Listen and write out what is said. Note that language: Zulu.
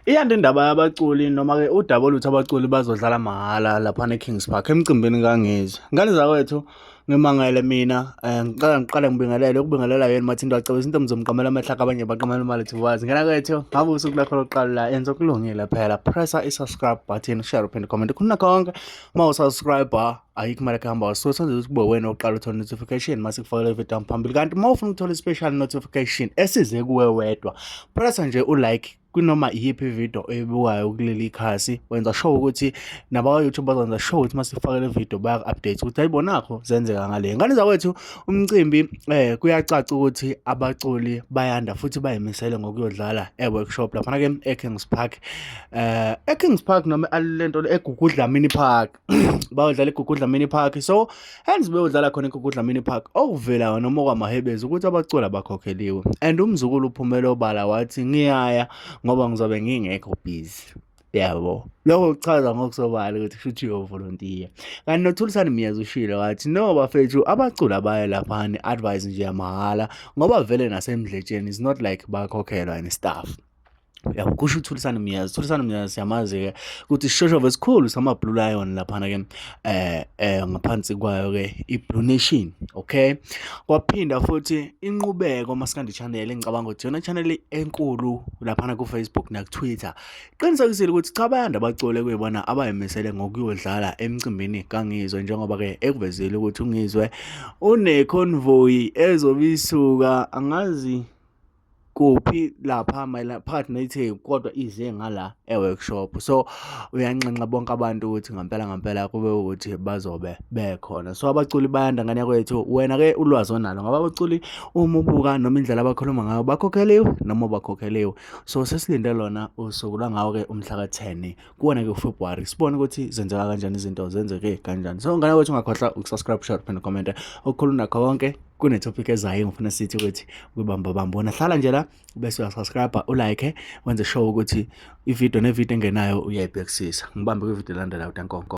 Iyanda indaba yabaculi noma-ke udaba oluthi abaculi bazodlala mahhala laphana e-Kings Park emcimbini kaNgizwe. Ngane zakwethu ngimangele mina ngiqale ngibingelele ukubingelela yena mathi into acebisa into mzomqamela amahlaka abanye baqamela imali thiwazi. Ngena kwethu ngabe usuku lakho lokuqala la enza okulungile phela. Pressa i-subscribe button, share uphinde comment khona konke. Uma usubscribe ayikho imali kuhamba wasuthi senze ukuthi kube wena oqala uthola notification mase kufakele video phambili. Kanti uma ufuna ukuthola special notification esize kuwe wedwa, pressa nje u-like kunoma iyiphi ividiyo ebukayo kuleli khasi, wenza sure ukuthi nabaka-YouTube bazokwenza sure ukuthi masifakele video bayaku-update ukuthi ayibonakho zenzeka ngale. Ngane zakwethu umcimbi kuyacaca ukuthi abaculi bayanda futhi bayimisele ngokuyodlala e-workshop laphana-ke e-Kings Park. E-Kings Park noma lento eGugudla Mini Park bayodlala eGugudla Mini Park. So hence beyodlala khona eGugudla Mini Park okuvela noma okwamahebezi ukuthi abaculi abakhokheliwe, and umzukulu uphumele obala wathi ngiyaya ngoba ngizobe ngingekho busy. Yabo, lokho kuchaza ngokusobala ukuthi kushuthi uyovolontiya. Kanti noThulisani Miyezi ushilo wathi no bafethu abaculi abaye laphana advice nje yamahhala ngoba vele nasemdletsheni is not like bakhokhelwa and stuff. Yabo, kusho uThulisani Miyezi. uThulisani Miyezi siyamazi-ke ukuthi sishoshovu esikhulu sama-Blue Lion laphana-ke ngaphansi kwayo-ke i-Blue Nation, okay. Kwaphinda futhi inqubeko masikandi channel engicabanga ukuthi yona channel enkulu laphana ku-Facebook naku-Twitter qinisekisile ukuthi cha bayanda abaculi kuyibona abayimisele ngokuyodlala emcimbini kaNgizwe, njengoba-ke ekuvezile ukuthi uNgizwe une-convoy ezobisuka angazi kuphi lapha phakathi neTheku kodwa ize ngala e-workshop. So uyanxenxa bonke abantu ukuthi ngampela kube ukuthi bazobe bekhona. So abaculi bayanda ngane yakwethu, wena-ke ulwazi onalo ngoba abaculi uma ubuka noma indlela abakhuluma ngayo bakhokheliwe noma bakhokheliwe. So sesilinde lona usuku lwangawo-ke umhla ka-10 kuwona-ke uFebruary sibone ukuthi zenzeka kanjani izinto zenzeke kanjani. So ngane yakwethu ungakhohlwa ukusubscribe, share uphinde comment okukhuluma nakho konke kunetopic ezayo ngifuna sithi ukuthi kubamba wona hlala nje la bese uyasubscribe, ulike, wenze sure ukuthi ividiyo nevidiyo engenayo uyayibhekisisa. Ngibambe kwividiyo elandelayo. Dankonko.